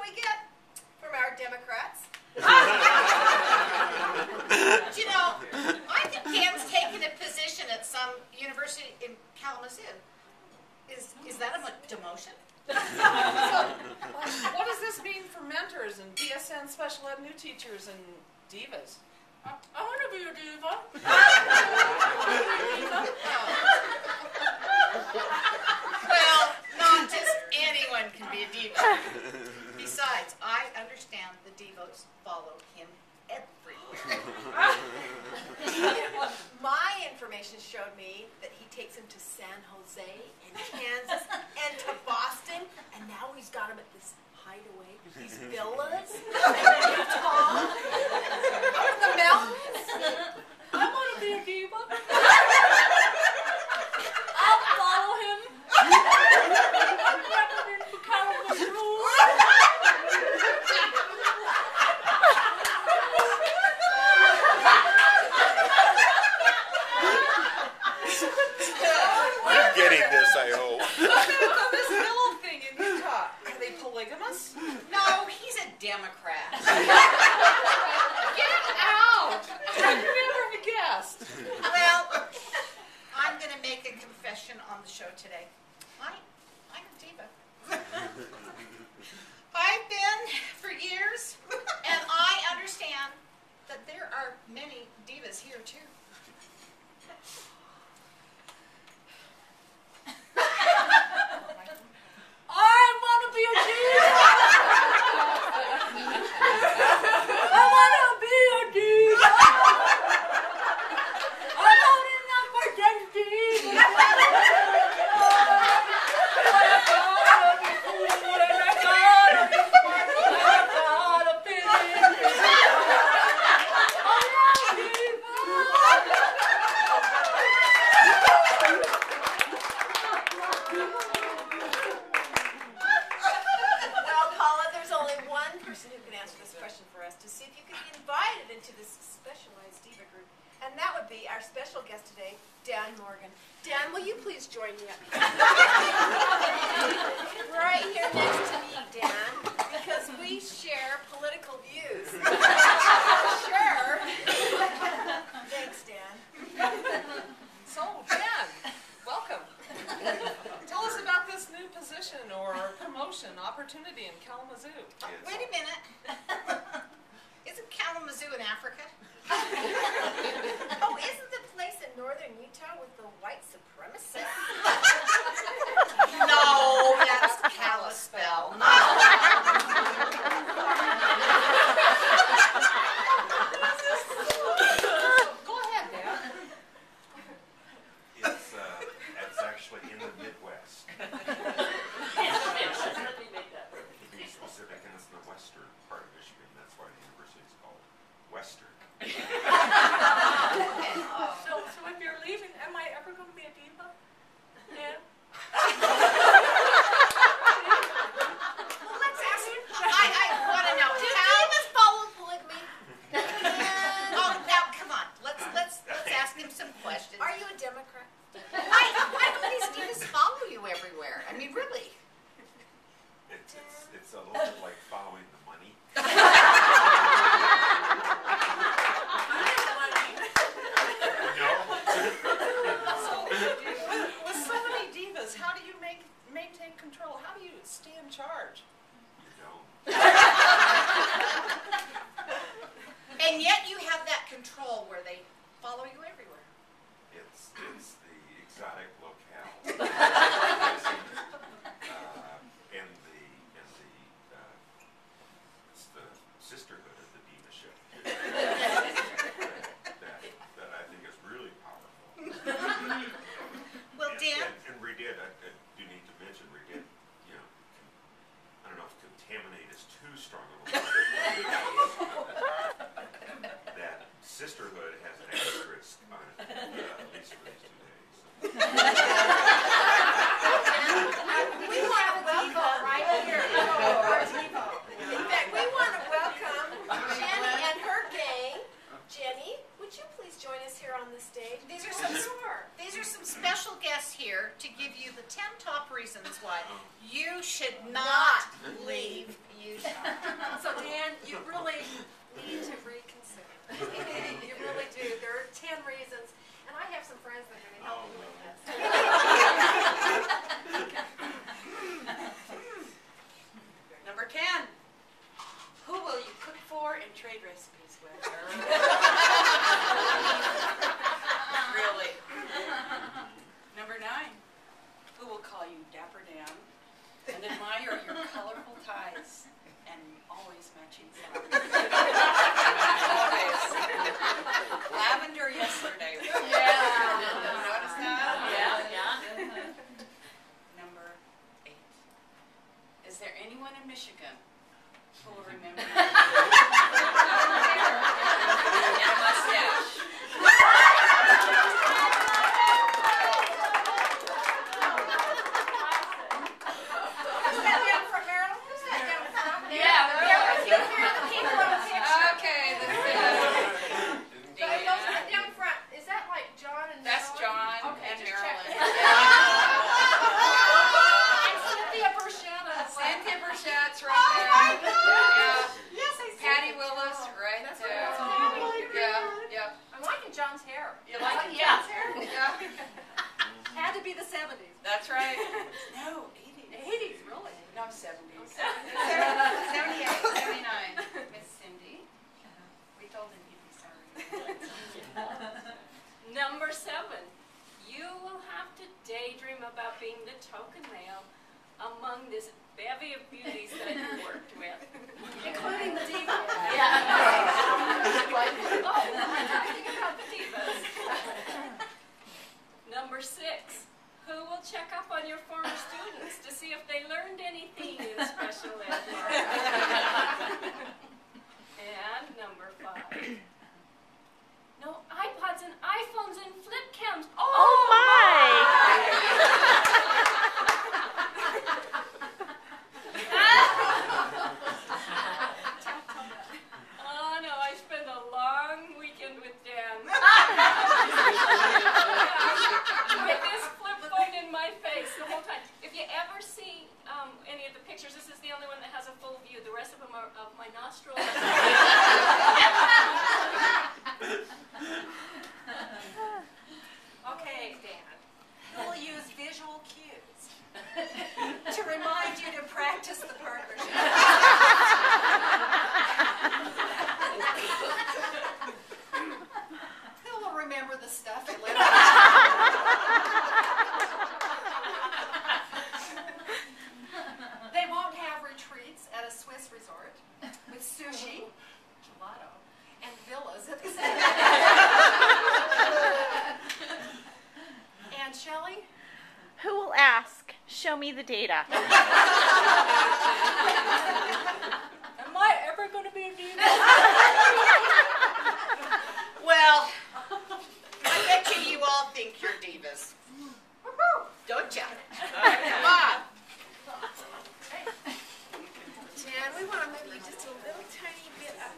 we get from our Democrats. You know, I think Dan's taken a position at some university in Kalamazoo. Is that a demotion? So, what does this mean for mentors and BSN special ed new teachers and divas? I want to be a diva. Well, not just anyone can be a diva. Besides, I understand the divas follow him everywhere. My information showed me that he takes him to San Jose and Kansas and to Boston, and now he's got him at this hideaway, these villas in Utah, out in the mountains. I want to be a diva. I'll follow him. You're getting this, I hope. This villa thing in Utah, are they polygamous? No, he's a Democrat. Get out! I never have guessed. Well, I'm going to make a confession on the show today. I'm a diva. I've been for years, and I understand that there are many divas here too. I want to be a diva. I want to be a diva. I'm voting number 10. Dan, will you please join me up here? Right here next to me, Dan, because we share political views. Sure. Thanks, Dan. So, Dan, welcome. Tell us about this new position or promotion opportunity in Kalamazoo. Wait a minute. Isn't Kalamazoo in Africa? Oh, isn't the place in northern Utah with the white supremacists? No, that's Kalispell. Go ahead, Dan. It's actually in the Midwest. To be specific, and it's in the western part of Michigan. That's why the university is called Western. So if you're leaving, am I ever going to be a diva? Yeah. Well, let's ask him. I want to know. Do divas follow polygamy? Oh, now come on. Let's ask him some questions. Are you a Democrat? I know these divas follow you everywhere. I mean, really. It's a little bit like following the money. With so many divas, how do you maintain control? How do you stay in charge? You don't. And yet you have that control where they follow you everywhere. It's the exotic locale. It's the sisterhood of the diva show that I think is really powerful. Well, Dan. And redid, I do need to mention, redid, I don't know if contaminate is too strong of a word. That sisterhood has an asterisk on it, at least for these 2 days. We want to welcome right here. Our Diva. In fact, we want to welcome Jenny and her gang. Jenny, would you please join us here on the stage? These are some special guests here to give you the 10 top reasons why you should not leave Utah. recipes with. Really. Number 9. Who will call you Dapper Dan and admire your colorful ties and always matching flowers? Always. Lavender yesterday. Yeah. Notice that? Yeah. Number 8. Is there anyone in Michigan who will remember and a mustache? Who's that down from Maryland? Who's that down from? Yeah, Maryland. You hear the people on the picture. Okay, this is But those are down front. Is that like John and that's Marilyn? John Okay, and just Marilyn. checking. Yeah. And Cynthia Burchetta. Cynthia Burchett's right Oh there. my goodness. Yeah. Yes, I see. Patty Willis right That's there. right. Oh my Yeah, yeah. I'm liking John's hair. You like it? John's hair? Yeah. Had to be the 70s. That's right. No, 80s. 80s, really? No, 70s. 78, 79. Miss Cindy. We told him he'd be sorry. Number 7, you will have to daydream about being the token male among this bevy of beauties that you worked with. including the Diva. Yeah. Oh, I'm talking about the divas. Number 6, who will check up on your former students to see if they learned anything in special ed? And number 5. No iPods and iPhones and flip cams. Oh my! Oh no, I spent a long weekend with Dan. With this flip phone in my face the whole time. If you ever see any of the pictures, this is the only one that has a full view. The rest of them are of my nostrils. Okay, Dan. Who will use visual cues to remind you to practice the partnership? Who will remember the stuff you learned? They won't have retreats at a Swiss resort with sushi, gelato, and villas at the same time. And Shelley? Who will ask? Show me the data. Am I ever going to be a diva? Well, I bet you all think you're divas. Don't you? Come on. Dan, we want to move you just a little tiny bit up